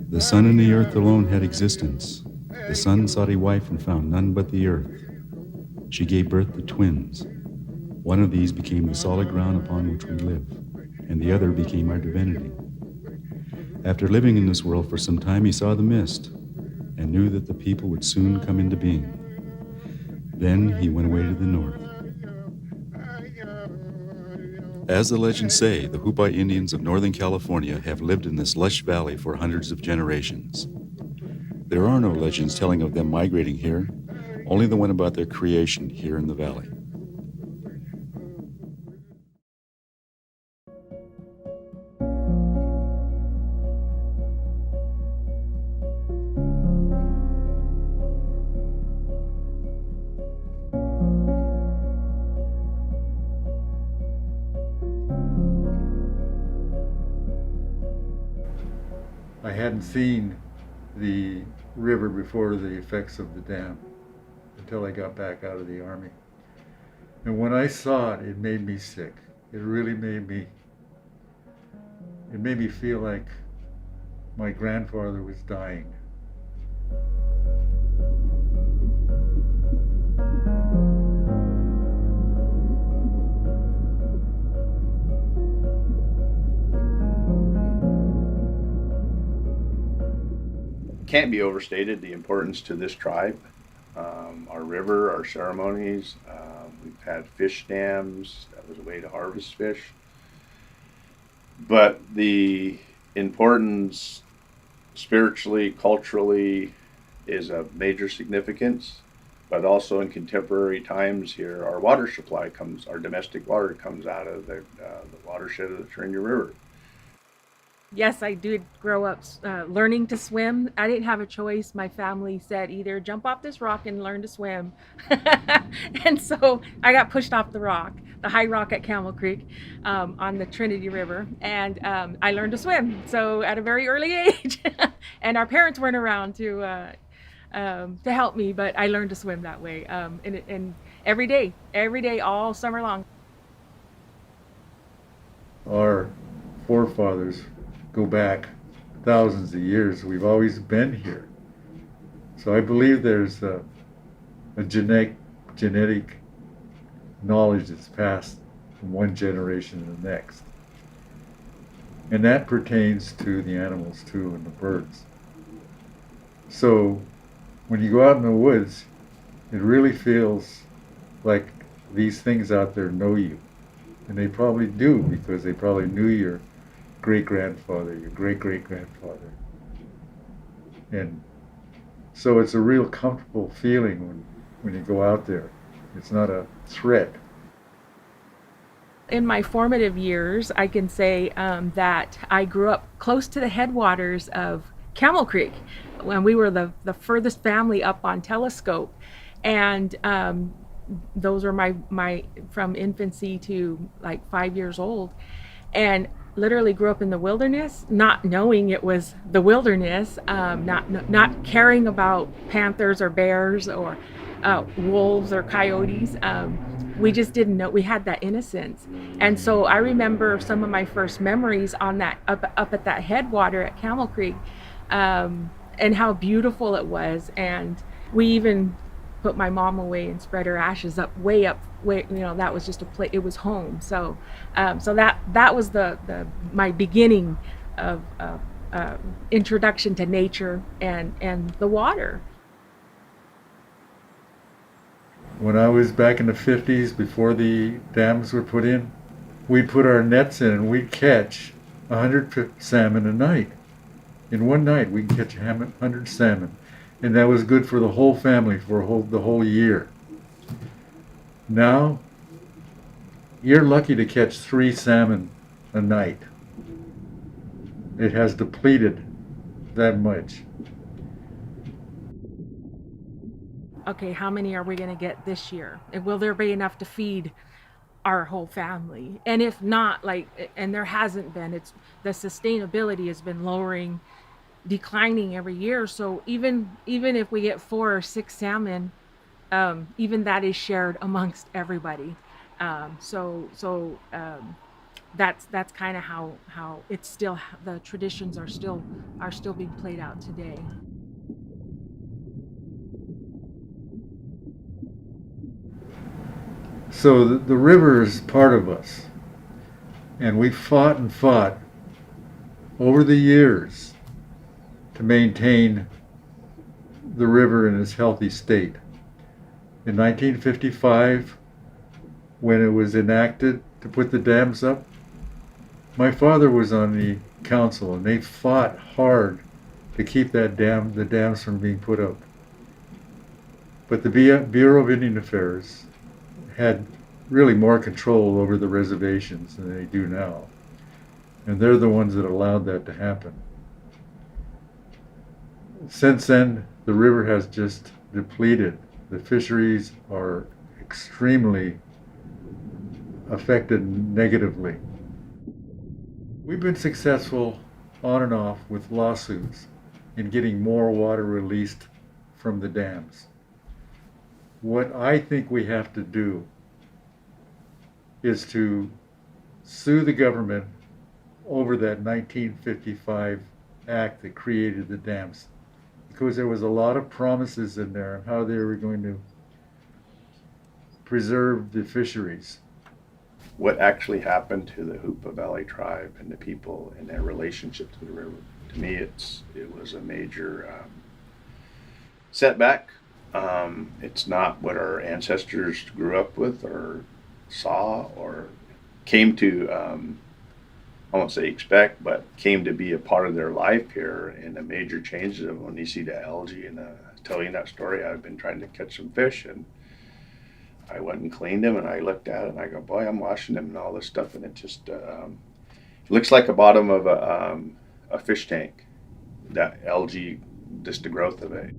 The sun and the earth alone had existence. The sun sought a wife and found none but the earth. She gave birth to twins. One of these became the solid ground upon which we live, and the other became our divinity. After living in this world for some time, he saw the mist and knew that the people would soon come into being. Then he went away to the north. As the legends say, the Hupa Indians of Northern California have lived in this lush valley for hundreds of generations. There are no legends telling of them migrating here, only the one about their creation here in the valley. I hadn't seen the river before the effects of the dam until I got back out of the Army. And when I saw it, it made me sick. It really made me feel like my grandfather was dying. Can't be overstated the importance to this tribe. Our river, our ceremonies, we've had fish dams. That was a way to harvest fish. But the importance spiritually, culturally, is of major significance. But also in contemporary times here, our water supply comes, our domestic water comes out of the watershed of the Trinity River. Yes, I did grow up learning to swim. I didn't have a choice. My family said either jump off this rock and learn to swim. And so I got pushed off the rock, the high rock at Camel Creek on the Trinity River. And I learned to swim. So at a very early age. And our parents weren't around to help me, but I learned to swim that way. And every day, all summer long. Our forefathers go back thousands of years. We've always been here. So I believe there's a genetic knowledge that's passed from one generation to the next. And that pertains to the animals too, and the birds. So when you go out in the woods, it really feels like these things out there know you. And they probably do, because they probably knew your great-grandfather, your great-great-grandfather. And so it's a real comfortable feeling when you go out there. It's not a threat. In my formative years, I can say that I grew up close to the headwaters of Camel Creek when we were the furthest family up on Telescope. And those were my from infancy to like 5 years old. And literally grew up in the wilderness, not knowing it was the wilderness, not caring about panthers or bears or wolves or coyotes. We just didn't know. We had that innocence. And so I remember some of my first memories on that up at that headwater at Camel Creek, and how beautiful it was. And we even put my mom away and spread her ashes way up, that was just a place, it was home. So that was my beginning of introduction to nature and the water. When I was back in the 50s, before the dams were put in, we'd put our nets in and we'd catch 100 salmon a night. In one night we could catch 100 salmon. And that was good for the whole family for the whole year. Now, you're lucky to catch 3 salmon a night. It has depleted that much. Okay, how many are we going to get this year? And will there be enough to feed our whole family? And if not, and there hasn't been, the sustainability has been declining every year. So even if we get 4 or 6 salmon even that is shared amongst everybody. That's kind of how it's still, the traditions are still being played out today. So the river is part of us. And we fought and fought over the years to maintain the river in its healthy state. In 1955, when it was enacted to put the dams up, my father was on the council and they fought hard to keep the dams from being put up. But the Bureau of Indian Affairs had really more control over the reservations than they do now. And they're the ones that allowed that to happen. Since then, the river has just depleted. The fisheries are extremely affected negatively. We've been successful on and off with lawsuits in getting more water released from the dams. What I think we have to do is to sue the government over that 1955 act that created the dams, because there was a lot of promises in there on how they were going to preserve the fisheries. What actually happened to the Hupa Valley tribe and the people and their relationship to the river? To me, it was a major setback. It's not what our ancestors grew up with or saw or came to, I won't say expect, but came to be a part of their life here. And the major changes of when you see the algae and telling that story, I've been trying to catch some fish and I went and cleaned them and I looked at it and I go, boy, I'm washing them and all this stuff. And it just it looks like the bottom of a fish tank, that algae, just the growth of it.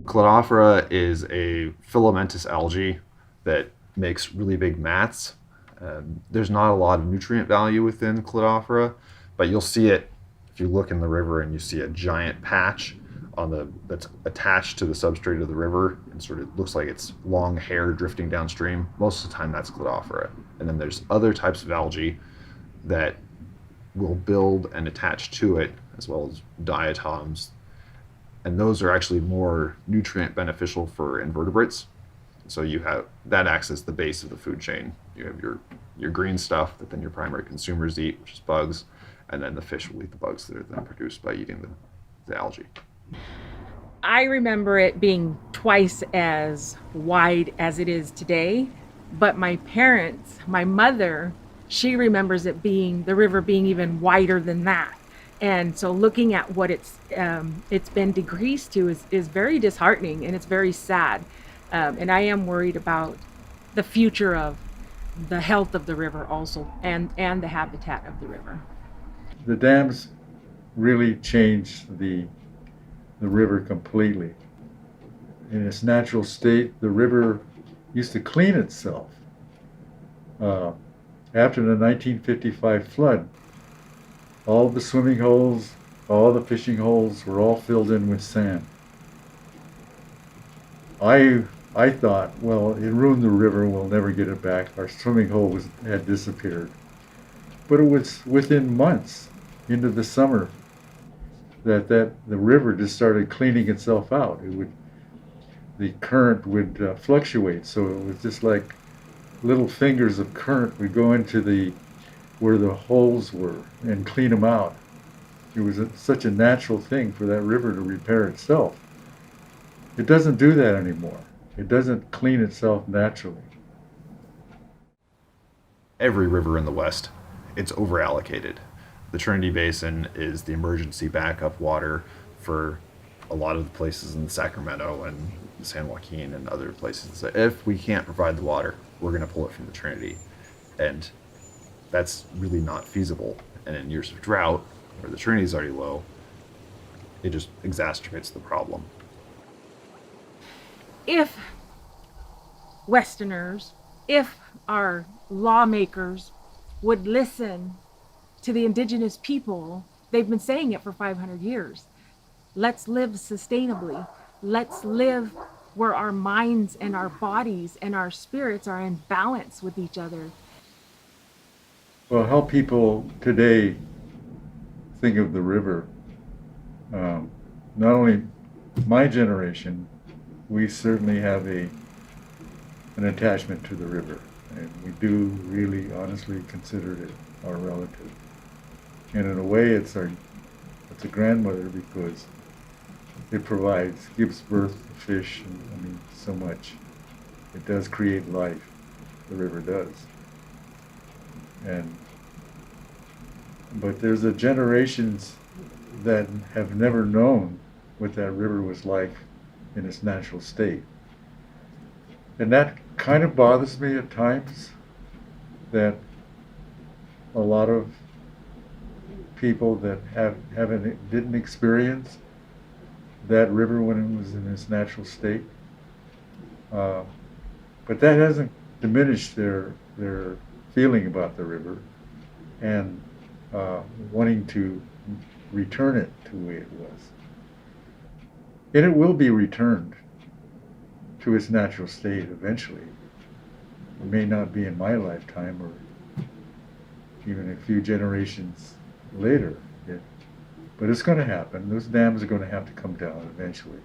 Cladophora is a filamentous algae that makes really big mats. There's not a lot of nutrient value within Cladophora, but you'll see it if you look in the river and you see a giant patch that's attached to the substrate of the river and sort of looks like it's long hair drifting downstream. Most of the time that's Cladophora. And then there's other types of algae that will build and attach to it, as well as diatoms. And those are actually more nutrient beneficial for invertebrates. So you have that acts as the base of the food chain. You have your green stuff that then your primary consumers eat, which is bugs, and then the fish will eat the bugs that are then produced by eating the algae. I remember it being twice as wide as it is today, but my parents, my mother, she remembers the river being even wider than that. And so looking at what it's been decreased to is very disheartening, and it's very sad. And I am worried about the future of the health of the river also, and the habitat of the river. The dams really changed the river completely. In its natural state, the river used to clean itself. After the 1955 flood, all the swimming holes, all the fishing holes were all filled in with sand. I thought, well, it ruined the river, we'll never get it back. Our swimming hole had disappeared. But it was within months into the summer that the river just started cleaning itself out. The current would fluctuate, so it was just like little fingers of current would go into where the holes were and clean them out. It was such a natural thing for that river to repair itself. It doesn't do that anymore. It doesn't clean itself naturally. Every river in the West, it's overallocated. The Trinity Basin is the emergency backup water for a lot of the places in Sacramento and San Joaquin and other places. If we can't provide the water, we're going to pull it from the Trinity. And that's really not feasible. And in years of drought, where the Trinity is already low, it just exacerbates the problem. If Westerners, if our lawmakers would listen to the indigenous people, they've been saying it for 500 years. Let's live sustainably. Let's live where our minds and our bodies and our spirits are in balance with each other. Well, how people today think of the river, not only my generation, we certainly have an attachment to the river, and we do really honestly consider it our relative. And in a way, it's a grandmother, because it gives birth to fish, and I mean, so much. It does create life, the river does. But there's generations that have never known what that river was like in its natural state. And that kind of bothers me at times, that a lot of people that didn't experience that river when it was in its natural state. But that hasn't diminished their feeling about the river, and wanting to return it to the way it was. And it will be returned to its natural state eventually. It may not be in my lifetime, or even a few generations later, but it's going to happen. Those dams are going to have to come down eventually.